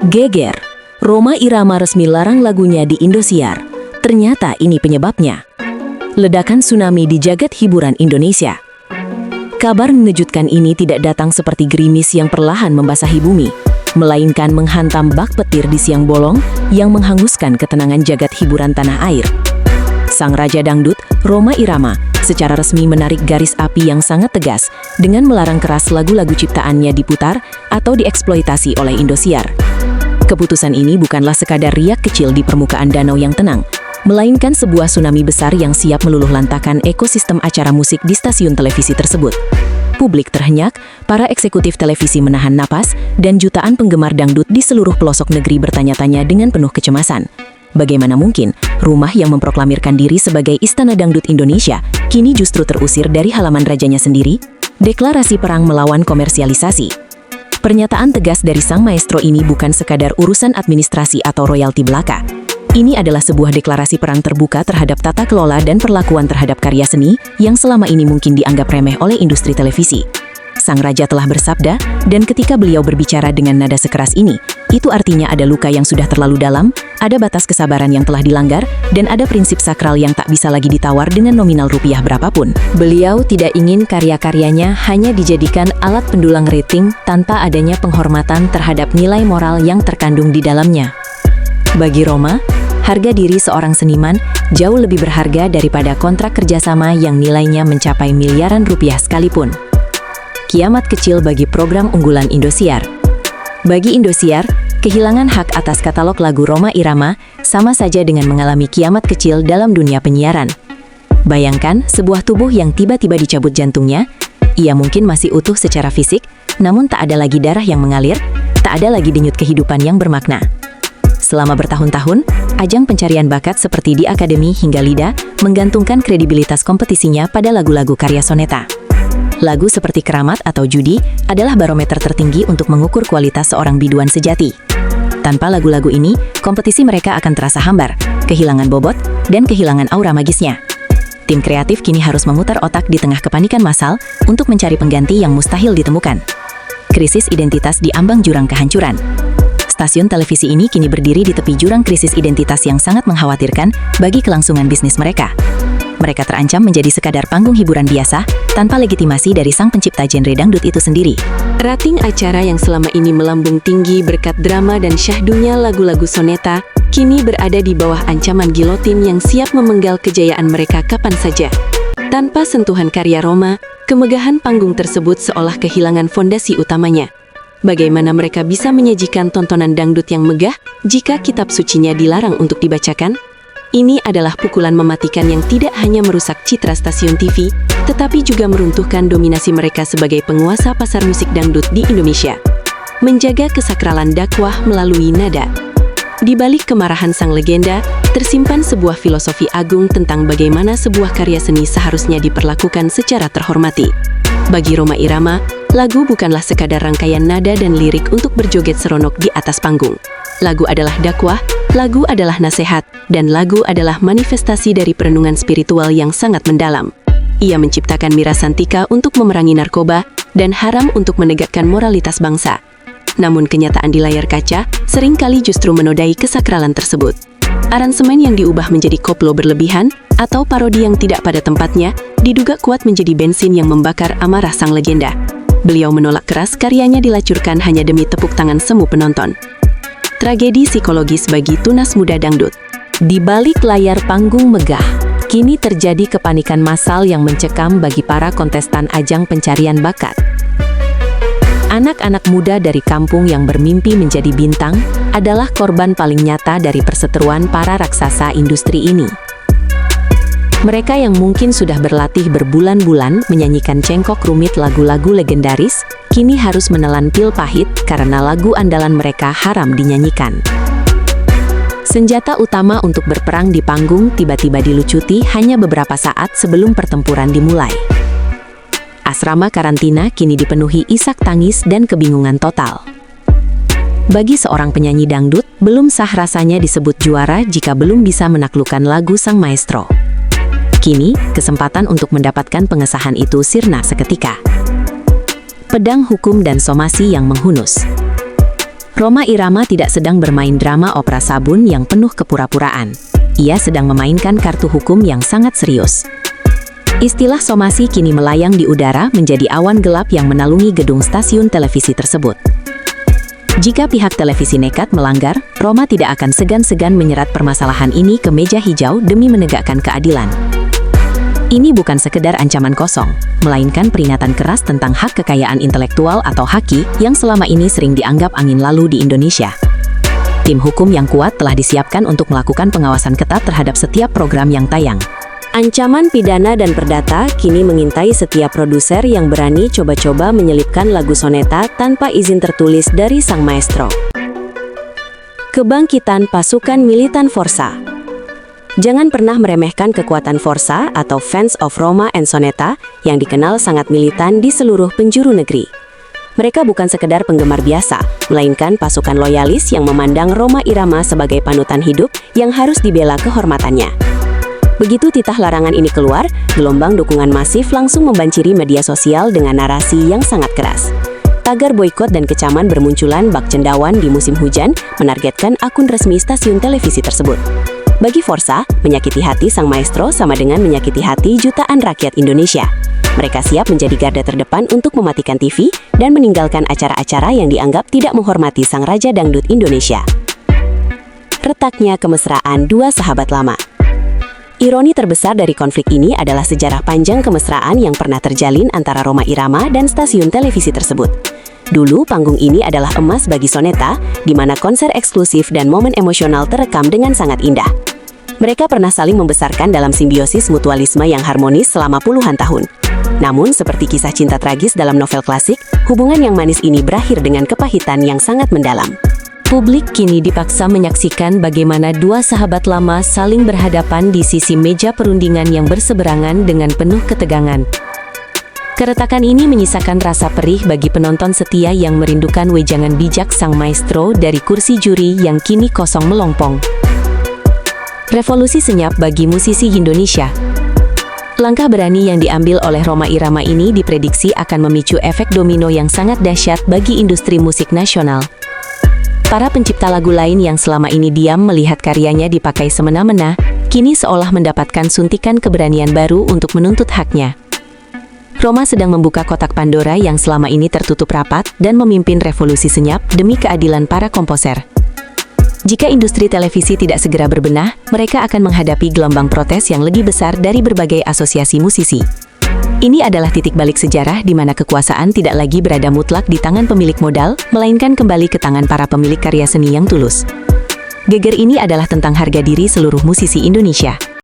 Geger, Rhoma Irama resmi larang lagunya di Indosiar. Ternyata ini penyebabnya. Ledakan tsunami di jagat hiburan Indonesia. Kabar mengejutkan ini tidak datang seperti gerimis yang perlahan membasahi bumi, melainkan menghantam bak petir di siang bolong yang menghanguskan ketenangan jagat hiburan tanah air. Sang Raja Dangdut, Rhoma Irama, secara resmi menarik garis api yang sangat tegas dengan melarang keras lagu-lagu ciptaannya diputar atau dieksploitasi oleh Indosiar. Keputusan ini bukanlah sekadar riak kecil di permukaan danau yang tenang, melainkan sebuah tsunami besar yang siap meluluh lantakan ekosistem acara musik di stasiun televisi tersebut. Publik terhenyak, para eksekutif televisi menahan napas, dan jutaan penggemar dangdut di seluruh pelosok negeri bertanya-tanya dengan penuh kecemasan. Bagaimana mungkin rumah yang memproklamirkan diri sebagai Istana Dangdut Indonesia kini justru terusir dari halaman rajanya sendiri? Deklarasi perang melawan komersialisasi. Pernyataan tegas dari sang maestro ini bukan sekadar urusan administrasi atau royalti belaka. Ini adalah sebuah deklarasi perang terbuka terhadap tata kelola dan perlakuan terhadap karya seni yang selama ini mungkin dianggap remeh oleh industri televisi. Sang raja telah bersabda, dan ketika beliau berbicara dengan nada sekeras ini, itu artinya ada luka yang sudah terlalu dalam, ada batas kesabaran yang telah dilanggar, dan ada prinsip sakral yang tak bisa lagi ditawar dengan nominal rupiah berapapun. Beliau tidak ingin karya-karyanya hanya dijadikan alat pendulang rating tanpa adanya penghormatan terhadap nilai moral yang terkandung di dalamnya. Bagi Rhoma, harga diri seorang seniman jauh lebih berharga daripada kontrak kerjasama yang nilainya mencapai miliaran rupiah sekalipun. Kiamat kecil bagi program unggulan Indosiar. Bagi Indosiar, kehilangan hak atas katalog lagu Rhoma Irama sama saja dengan mengalami kiamat kecil dalam dunia penyiaran. Bayangkan sebuah tubuh yang tiba-tiba dicabut jantungnya, ia mungkin masih utuh secara fisik, namun tak ada lagi darah yang mengalir, tak ada lagi denyut kehidupan yang bermakna. Selama bertahun-tahun, ajang pencarian bakat seperti di Akademi hingga Lida menggantungkan kredibilitas kompetisinya pada lagu-lagu karya soneta. Lagu seperti Keramat atau Judi adalah barometer tertinggi untuk mengukur kualitas seorang biduan sejati. Tanpa lagu-lagu ini, kompetisi mereka akan terasa hambar, kehilangan bobot, dan kehilangan aura magisnya. Tim kreatif kini harus memutar otak di tengah kepanikan massal untuk mencari pengganti yang mustahil ditemukan. Krisis identitas di ambang jurang kehancuran. Stasiun televisi ini kini berdiri di tepi jurang krisis identitas yang sangat mengkhawatirkan bagi kelangsungan bisnis mereka. Mereka terancam menjadi sekadar panggung hiburan biasa, tanpa legitimasi dari sang pencipta genre dangdut itu sendiri. Rating acara yang selama ini melambung tinggi berkat drama dan syahdunya lagu-lagu soneta, kini berada di bawah ancaman gilotin yang siap memenggal kejayaan mereka kapan saja. Tanpa sentuhan karya Rhoma, kemegahan panggung tersebut seolah kehilangan fondasi utamanya. Bagaimana mereka bisa menyajikan tontonan dangdut yang megah jika kitab sucinya dilarang untuk dibacakan? Ini adalah pukulan mematikan yang tidak hanya merusak citra stasiun TV, tetapi juga meruntuhkan dominasi mereka sebagai penguasa pasar musik dangdut di Indonesia. Menjaga kesakralan dakwah melalui nada. Di balik kemarahan sang legenda, tersimpan sebuah filosofi agung tentang bagaimana sebuah karya seni seharusnya diperlakukan secara terhormati. Bagi Rhoma Irama, lagu bukanlah sekadar rangkaian nada dan lirik untuk berjoget seronok di atas panggung. Lagu adalah dakwah, lagu adalah nasihat, dan lagu adalah manifestasi dari perenungan spiritual yang sangat mendalam. Ia menciptakan Mira Santika untuk memerangi narkoba dan haram untuk menegakkan moralitas bangsa. Namun kenyataan di layar kaca seringkali justru menodai kesakralan tersebut. Aransemen yang diubah menjadi koplo berlebihan atau parodi yang tidak pada tempatnya diduga kuat menjadi bensin yang membakar amarah sang legenda. Beliau menolak keras karyanya dilacurkan hanya demi tepuk tangan semu penonton. Tragedi psikologis bagi tunas muda dangdut. Di balik layar panggung megah, kini terjadi kepanikan massal yang mencekam bagi para kontestan ajang pencarian bakat. Anak-anak muda dari kampung yang bermimpi menjadi bintang adalah korban paling nyata dari perseteruan para raksasa industri ini. Mereka yang mungkin sudah berlatih berbulan-bulan menyanyikan cengkok rumit lagu-lagu legendaris, kini harus menelan pil pahit karena lagu andalan mereka haram dinyanyikan. Senjata utama untuk berperang di panggung tiba-tiba dilucuti hanya beberapa saat sebelum pertempuran dimulai. Asrama karantina kini dipenuhi isak tangis dan kebingungan total. Bagi seorang penyanyi dangdut, belum sah rasanya disebut juara jika belum bisa menaklukkan lagu sang maestro. Kini, kesempatan untuk mendapatkan pengesahan itu sirna seketika. Pedang hukum dan somasi yang menghunus. Rhoma Irama tidak sedang bermain drama opera sabun yang penuh kepura-puraan. Ia sedang memainkan kartu hukum yang sangat serius. Istilah somasi kini melayang di udara menjadi awan gelap yang menalungi gedung stasiun televisi tersebut. Jika pihak televisi nekat melanggar, Rhoma tidak akan segan-segan menyerat permasalahan ini ke meja hijau demi menegakkan keadilan. Ini bukan sekedar ancaman kosong, melainkan peringatan keras tentang hak kekayaan intelektual atau HAKI yang selama ini sering dianggap angin lalu di Indonesia. Tim hukum yang kuat telah disiapkan untuk melakukan pengawasan ketat terhadap setiap program yang tayang. Ancaman pidana dan perdata kini mengintai setiap produser yang berani coba-coba menyelipkan lagu soneta tanpa izin tertulis dari sang maestro. Kebangkitan pasukan militan Forza. Jangan pernah meremehkan kekuatan Forza atau Fans of Rhoma and Soneta yang dikenal sangat militan di seluruh penjuru negeri. Mereka bukan sekedar penggemar biasa, melainkan pasukan loyalis yang memandang Rhoma Irama sebagai panutan hidup yang harus dibela kehormatannya. Begitu titah larangan ini keluar, gelombang dukungan masif langsung membanjiri media sosial dengan narasi yang sangat keras. Tagar boikot dan kecaman bermunculan bak cendawan di musim hujan, menargetkan akun resmi stasiun televisi tersebut. Bagi Forza, menyakiti hati sang maestro sama dengan menyakiti hati jutaan rakyat Indonesia. Mereka siap menjadi garda terdepan untuk mematikan TV dan meninggalkan acara-acara yang dianggap tidak menghormati sang raja dangdut Indonesia. Retaknya kemesraan dua sahabat lama. Ironi terbesar dari konflik ini adalah sejarah panjang kemesraan yang pernah terjalin antara Rhoma Irama dan stasiun televisi tersebut. Dulu, panggung ini adalah emas bagi Soneta, di mana konser eksklusif dan momen emosional terekam dengan sangat indah. Mereka pernah saling membesarkan dalam simbiosis mutualisme yang harmonis selama puluhan tahun. Namun, seperti kisah cinta tragis dalam novel klasik, hubungan yang manis ini berakhir dengan kepahitan yang sangat mendalam. Publik kini dipaksa menyaksikan bagaimana dua sahabat lama saling berhadapan di sisi meja perundingan yang berseberangan dengan penuh ketegangan. Keretakan ini menyisakan rasa perih bagi penonton setia yang merindukan wejangan bijak sang maestro dari kursi juri yang kini kosong melompong. Revolusi senyap bagi musisi Indonesia. Langkah berani yang diambil oleh Rhoma Irama ini diprediksi akan memicu efek domino yang sangat dahsyat bagi industri musik nasional. Para pencipta lagu lain yang selama ini diam melihat karyanya dipakai semena-mena, kini seolah mendapatkan suntikan keberanian baru untuk menuntut haknya. Rhoma sedang membuka kotak Pandora yang selama ini tertutup rapat dan memimpin revolusi senyap demi keadilan para komposer. Jika industri televisi tidak segera berbenah, mereka akan menghadapi gelombang protes yang lebih besar dari berbagai asosiasi musisi. Ini adalah titik balik sejarah di mana kekuasaan tidak lagi berada mutlak di tangan pemilik modal, melainkan kembali ke tangan para pemilik karya seni yang tulus. Geger ini adalah tentang harga diri seluruh musisi Indonesia.